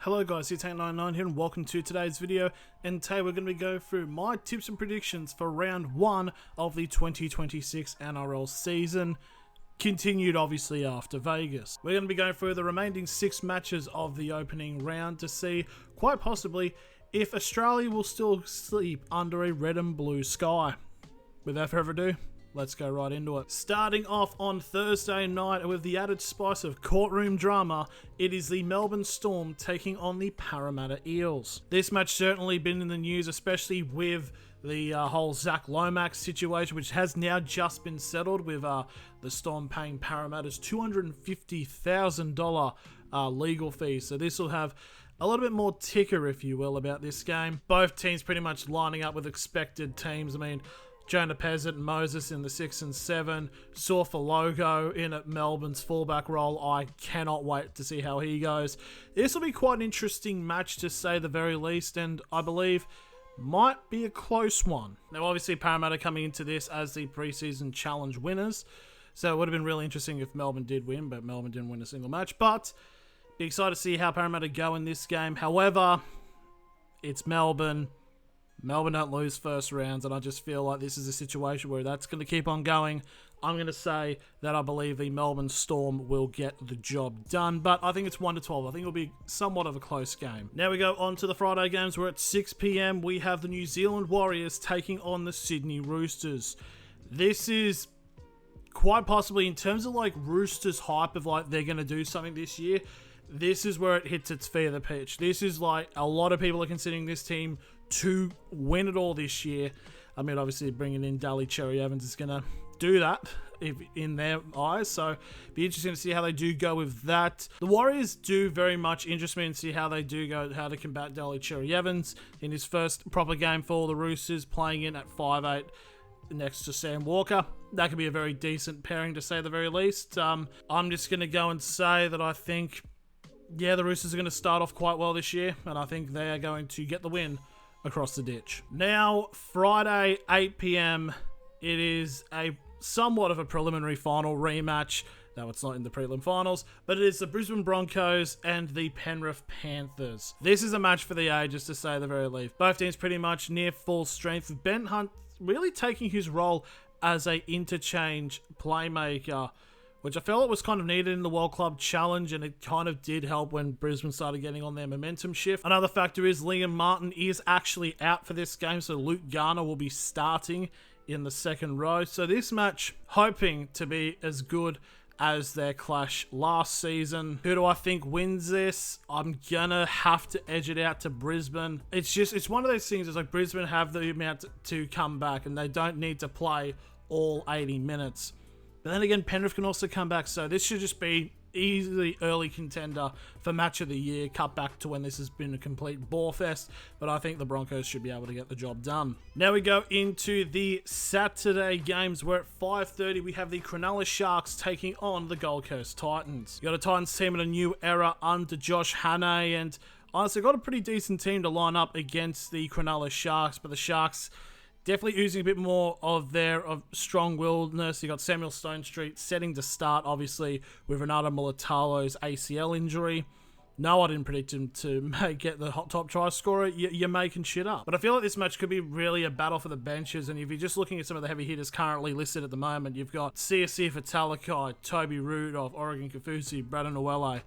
Hello guys, it's Tank99 here and welcome to today's video, and today we're going to be going through my tips and predictions for round 1 of the 2026 NRL season, continued obviously after Vegas. We're going to be going through the remaining 6 matches of the opening round to see, quite possibly, if Australia will still sleep under a red and blue sky. Without further ado, let's go right into it. Starting off on Thursday night with the added spice of courtroom drama, it is the Melbourne Storm taking on the Parramatta Eels. This match certainly been in the news, especially with the whole Zach Lomax situation, which has now just been settled with the Storm paying Parramatta's $250,000 legal fee. So this will have a little bit more ticker, if you will, about this game. Both teams pretty much lining up with expected teams. I mean, Jonah Pezzett and Moses in the 6 and 7. Logo in at Melbourne's fullback role. I cannot wait to see how he goes. This will be quite an interesting match to say the very least, and I believe might be a close one. Now obviously Parramatta coming into this as the preseason challenge winners, so it would have been really interesting if Melbourne did win, but Melbourne didn't win a single match. But be excited to see how Parramatta go in this game. However, it's Melbourne. Melbourne don't lose first rounds, and I just feel like this is a situation where that's going to keep on going. I'm going to say that I believe the Melbourne Storm will get the job done, but I think it's 1-12. I think it'll be somewhat of a close game. Now we go on to the Friday games. We're at 6 PM. We have the New Zealand Warriors taking on the Sydney Roosters. This is quite possibly, in terms of like Roosters hype of like they're going to do something this year, this is where it hits its feet of the pitch. This is like a lot of people are considering this team to win it all this year. I mean, obviously bringing in Daly Cherry Evans is going to do that in their eyes, so be interesting to see how they do go with that. The Warriors do very much interest me and see how they do go, how to combat Daly Cherry Evans in his first proper game for the Roosters, playing in at 5'8" next to Sam Walker. That could be a very decent pairing to say the very least. I'm just going to go and say that I think, yeah, the Roosters are going to start off quite well this year, and I think they are going to get the win across the ditch. Now, Friday, 8 PM, it is a somewhat of a preliminary final rematch. No, it's not in the prelim finals, but it is the Brisbane Broncos and the Penrith Panthers. This is a match for the ages, to say the very least. Both teams pretty much near full strength, with Ben Hunt really taking his role as a interchange playmaker, which I felt it was kind of needed in the World Club Challenge, and it kind of did help when Brisbane started getting on their momentum shift. Another factor is Liam Martin is actually out for this game, so Luke Garner will be starting in the second row. So this match, hoping to be as good as their clash last season. Who do I think wins this? I'm gonna have to edge it out to Brisbane. It's one of those things, it's like Brisbane have the amount to come back, and they don't need to play all 80 minutes. But then again, Penrith can also come back, so this should just be easily early contender for match of the year, cut back to when this has been a complete bore fest, but I think the Broncos should be able to get the job done. Now we go into the Saturday games, where at 5:30 we have the Cronulla Sharks taking on the Gold Coast Titans. You got a Titans team in a new era under Josh Hannay, and honestly got a pretty decent team to line up against the Cronulla Sharks, but the Sharks definitely oozing a bit more of their strong-willedness. You got Samuel Stone Street setting to start, obviously, with Renato Mulatalo's ACL injury. No, I didn't predict him to get the top try scorer. You're making shit up. But I feel like this match could be really a battle for the benches, and if you're just looking at some of the heavy hitters currently listed at the moment, you've got CSC for Talakai, Toby Rudolph, Oregon Kafusi, Braden Uele.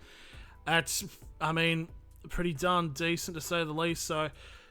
That's, I mean, pretty darn decent to say the least, so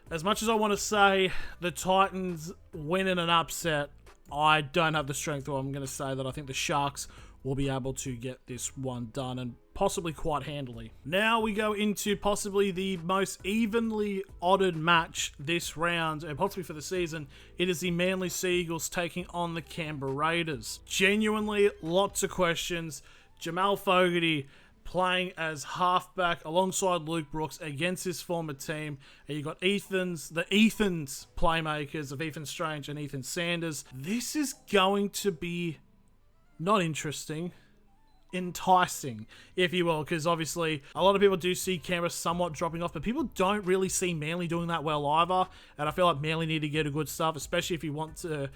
as much as I want to say the Titans win in an upset, I don't have the strength, or I'm going to say that I think the Sharks will be able to get this one done, and possibly quite handily. Now we go into possibly the most evenly odded match this round, and possibly for the season. It is the Manly Sea Eagles taking on the Canberra Raiders. Genuinely, lots of questions. Jamal Fogarty playing as halfback alongside Luke Brooks against his former team. And you got the Ethan's playmakers of Ethan Strange and Ethan Sanders. This is going to be not interesting. enticing, if you will, because obviously a lot of people do see Canberra somewhat dropping off, but people don't really see Manly doing that well either, and I feel like Manly need to get a good start, especially if you want to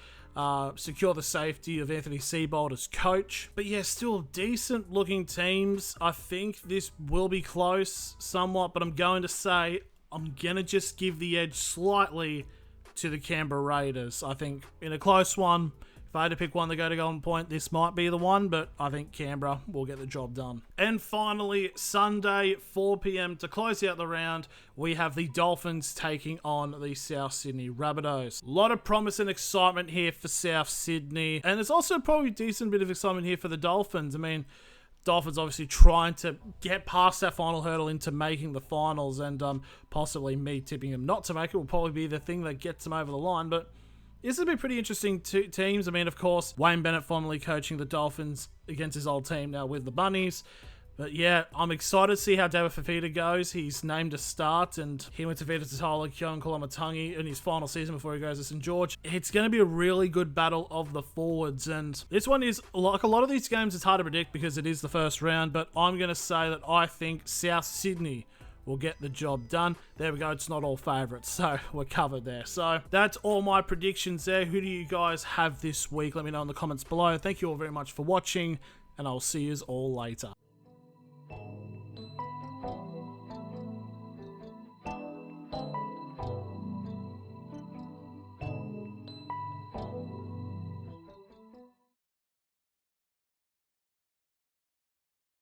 secure the safety of Anthony Seibold as coach. But yeah, still decent looking teams. I think this will be close somewhat, but I'm going to say I'm going to just give the edge slightly to the Canberra Raiders. I think in a close one, if I had to pick one to go to Golden Point, this might be the one, but I think Canberra will get the job done. And finally, Sunday, 4 p.m, to close out the round, we have the Dolphins taking on the South Sydney Rabbitohs. A lot of promise and excitement here for South Sydney, and there's also probably a decent bit of excitement here for the Dolphins. I mean, Dolphins obviously trying to get past that final hurdle into making the finals, and possibly me tipping them not to make it will probably be the thing that gets them over the line, but this will be pretty interesting teams. I mean, of course, Wayne Bennett formerly coaching the Dolphins against his old team now with the Bunnies. But yeah, I'm excited to see how David Fafita goes. He's named a start, and he went to Vita Tatala, Kyon Kolomatangi in his final season before he goes to St. George. It's going to be a really good battle of the forwards, and this one is, like a lot of these games, it's hard to predict because it is the first round, but I'm going to say that I think South Sydney will get the job done. There we go, it's not all favourites, so we're covered there. So that's all my predictions there. Who do you guys have this week? Let me know in the comments below. Thank you all very much for watching, and I'll see you all later.